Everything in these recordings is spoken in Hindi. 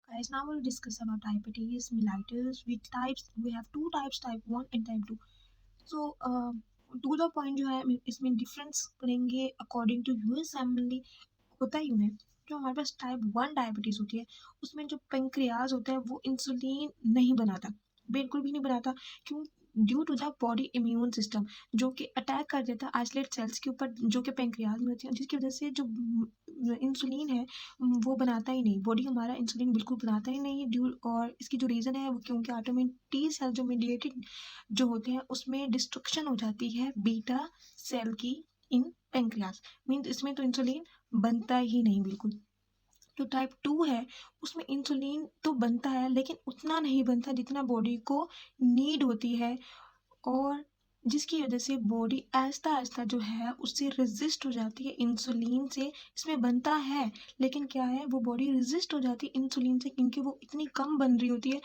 Guys, now we'll discuss about diabetes mellitus. With types, we have two types, type 1 and type 2. So, to the point जो है इसमें डिफरेंस करेंगे अकॉर्डिंग टू यूएस फैमिली। होता ही है जो हमारे पास टाइप 1 डायबिटीज़ होती है उसमें जो पेंक्रियाज होता है वो इंसुलिन नहीं बनाता, बिल्कुल भी नहीं बनाता। क्यों? Due to the body immune system जो कि अटैक कर देता है आइसोलेट सेल्स के ऊपर जो कि पेंक्रियाज में होती है, जिसकी वजह से जो इंसुलिन है वो बनाता ही नहीं, बॉडी हमारा इंसुलिन बिल्कुल बनाता ही नहीं है। ड्यू और इसकी जो रीज़न है वो क्योंकि ऑटोमेटिक टी सेल जो मीडिएटेड जो होते हैं उसमें डिस्ट्रक्शन हो जाती है बीटा सेल की इन पेंक्रियाज। मीन्स इसमें तो इंसुलिन बनता ही नहीं बिल्कुल। जो टाइप 2 है उसमें इंसुलिन तो बनता है लेकिन उतना नहीं बनता जितना बॉडी को नीड होती है, और जिसकी वजह से बॉडी आहिस्ता आहिस्ता जो है उससे रेजिस्ट हो जाती है इंसुलिन से। इसमें बनता है लेकिन क्या है वो बॉडी रेजिस्ट हो जाती है इंसुलिन से क्योंकि वो इतनी कम बन रही होती है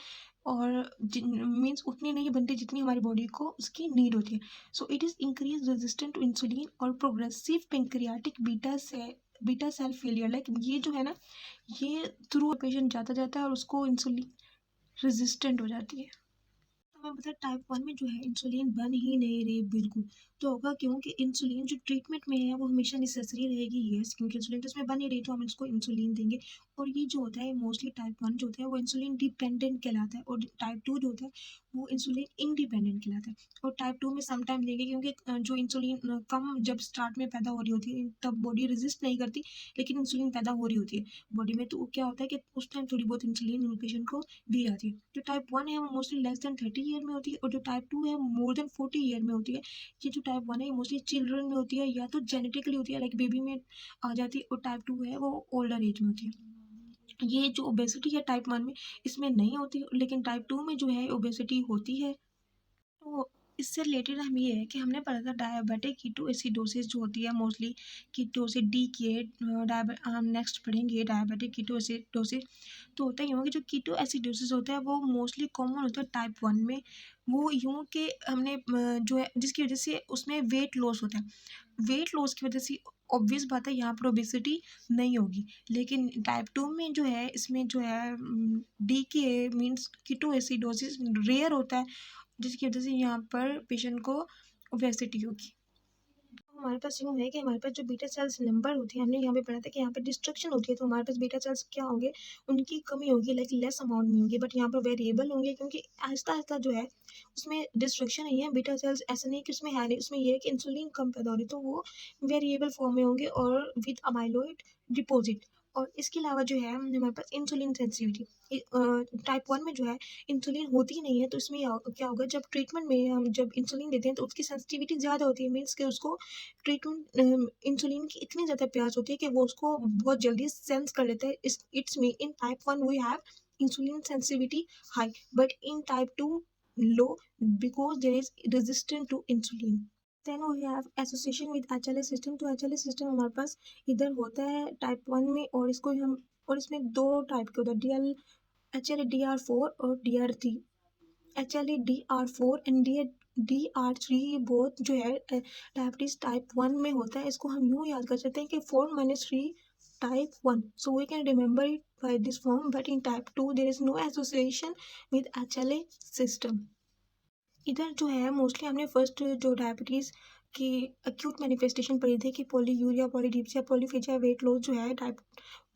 और मीन्स उतनी नहीं बनती जितनी हमारी बॉडी को उसकी नीड होती है। So it is increase resistant to insulin और progressive pancreatic beta cell failure. Like ये जो है ना, ये थ्रू पेशेंट जाता जाता है और उसको इंसुलिन रेजिस्टेंट हो जाती है। तो हमें पता है टाइप 1 में जो है इंसुलिन बन ही नहीं रही बिल्कुल। तो होगा क्योंकि इंसुलिन जो ट्रीटमेंट में है वो हमेशा नेसेसरी रहेगी, यस, क्योंकि इंसुलिन तो इसमें बन ही रही तो हम इसको इंसुलिन देंगे। और ये जो होता है मोस्टली टाइप 1 जो होता है वो इंसुलिन डिपेंडेंट कहलाता है, और टाइप 2 जो होता है वो इंसुलिन इंडिपेंडेंट कहलाता है। और टाइप 2 में समटाइम देंगे क्योंकि जो इंसुलिन कम जब स्टार्ट में पैदा हो रही होती है तब बॉडी रेजिस्ट नहीं करती, लेकिन इंसुलिन पैदा हो रही होती है बॉडी में, तो वो क्या होता है कि उस टाइम थोड़ी बहुत इंसुलिन पेशेंट को दी जाती है। जो टाइप 1 है वो मोस्टली लेस देन 30 ईयर में होती है, और जो टाइप 2 है वो मोर देन 40 ईयर में होती है। ये जो टाइप 1 है ये मोस्टली चिल्ड्रन में होती है या तो जेनेटिकली होती है, लाइक बेबी में आ जाती है, और टाइप 2 है वो ओल्डर एज में होती है। ये जो ओबेसिटी है टाइप 1 में इसमें नहीं होती, लेकिन टाइप 2 में जो है ओबेसिटी होती है। तो इससे रिलेटेड हम ये है कि हमने पढ़ा था डायबिटिक कीटोएसिडोसिस जो होती है मोस्टली कीटोसिस डी के हम नेक्स्ट पढ़ेंगे डायबिटिक कीटोएसिडोसिस। तो होता ही होगा कि जो कीटोएसिडोसिस होता है वो मोस्टली कॉमन होता है टाइप 1 में। वो यूँ कि हमने जो है जिसकी वजह से उसमें वेट लॉस होता है, वेट लॉस की वजह से ऑब्वियस बात है यहाँ पर ओबेसिटी नहीं होगी। लेकिन टाइप 2 में जो है इसमें जो है डी के मीन्स कीटोएसिडोसिस रेयर होता है, जिसकी वजह से यहाँ पर पेशेंट को ओबेसिटी होगी। हमारे पास यूँ है कि हमारे पास जो बीटा सेल्स नंबर होती है, हमने यहाँ पे पढ़ा था कि यहाँ पे डिस्ट्रक्शन होती है, तो हमारे पास बीटा सेल्स क्या होंगे, उनकी कमी होगी, लाइक लेस अमाउंट में होगी, बट यहाँ पर वेरिएबल होंगे क्योंकि आहिस्ता आहिस्ता जो है उसमें डिस्ट्रक्शन नहीं है। बीटा सेल्स ऐसा नहीं कि उसमें है नहीं, उसमें ये है कि इंसुलिन कम पैदा हो रही है, तो वो वेरिएबल फॉर्म में होंगे और विद अमाइलॉइड डिपॉजिट। और इसके अलावा जो है हमारे पास इंसुलिन सेंसिटिविटी टाइप 1 में जो है इंसुलिन होती ही नहीं है, तो इसमें क्या होगा, जब ट्रीटमेंट में हम जब इंसुलिन देते हैं तो उसकी सेंसिटिविटी ज़्यादा होती है, मीन्स कि उसको ट्रीटमेंट इंसुलिन की इतनी ज़्यादा प्यास होती है कि वो उसको बहुत जल्दी सेंस कर लेता है। It's mean in type 1 we have insulin sensitivity high, but in type 2 low, because there is resistant to insulin. Then we have association with HLA system. तो एचएलए सिस्टम हमारे पास इधर होता है टाइप 1 में, और इसको हम और इसमें दो टाइप के होता है, डीएल एचएलए DR4 और DR3। Actually DR4 and DR3 both जो है डायबिटीज टाइप 1 में होता है। इसको हम यूँ याद कर सकते हैं कि 4 - 3 type 1, so we can remember it by this form, but in type 2 there is no association with HLA system. इधर जो है मोस्टली हमने फर्स्ट जो डायबिटीज़ की एक्यूट मैनिफेस्टेशन पढ़ी थी कि polyuria, polydipsia, polyphagia, weight loss जो है टाइप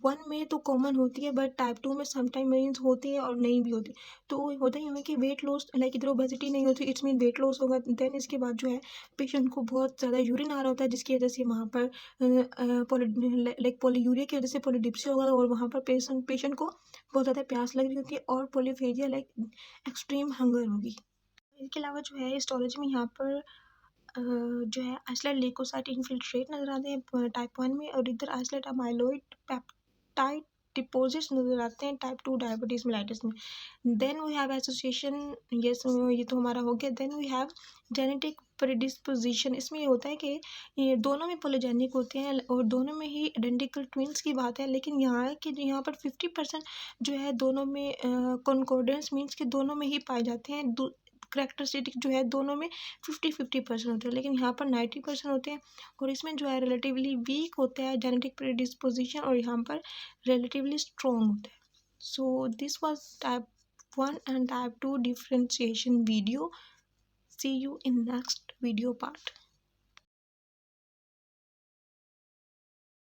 1 में तो कॉमन होती है, बट टाइप 2 में समटाइम मीन्स होती है और नहीं भी होती। तो होता ही हमें कि वेट लॉस, लाइक इधर ओबेसिटी नहीं होती, इट्स मीन वेट लॉस होगा। देन इसके बाद जो है पेशेंट को बहुत ज़्यादा यूरिन आ रहा होता है, जिसकी वजह से वहाँ पर लाइक पॉलीयूरिया की वजह से पॉलीडिप्सिया होगा, और वहाँ पर पेशेंट को बहुत ज़्यादा प्यास लग रही होती है, और पॉलीफेजिया लाइक एक्सट्रीम हंगर होगी। इसके अलावा जो है हिस्टोलॉजी में यहाँ पर जो है आइसोलेट ल्यूकोसाइट इन्फिल्ट्रेट नज़र आते हैं टाइप 1 में, और इधर आइसोलेट अमाइलॉइड पेप्टाइड डिपॉजिट्स नज़र आते हैं टाइप 2 डायबिटीज मेलाइटिस में। Then we have association, yes ये तो हमारा हो गया। Then we have genetic predisposition. इसमें ये होता है कि ये दोनों में पोलोजेनिक होते हैं और दोनों में ही आइडेंटिकल ट्विंस की बात है, लेकिन यहाँ है कि यहाँ पर 50% जो है दोनों में कॉन्कोर्डेंस मीन्स कि दोनों में ही पाए जाते हैं। करेक्टरिस्टिक जो है दोनों में 50-50% होते हैं, लेकिन यहाँ पर 90% होते हैं। और इसमें जो है रिलेटिवली वीक होता है जेनेटिक प्रेडिस्पोजिशन, और यहाँ पर रिलेटिवली स्ट्रॉन्ग होता है। So this was type 1 and type 2 differentiation video. See you in next video part.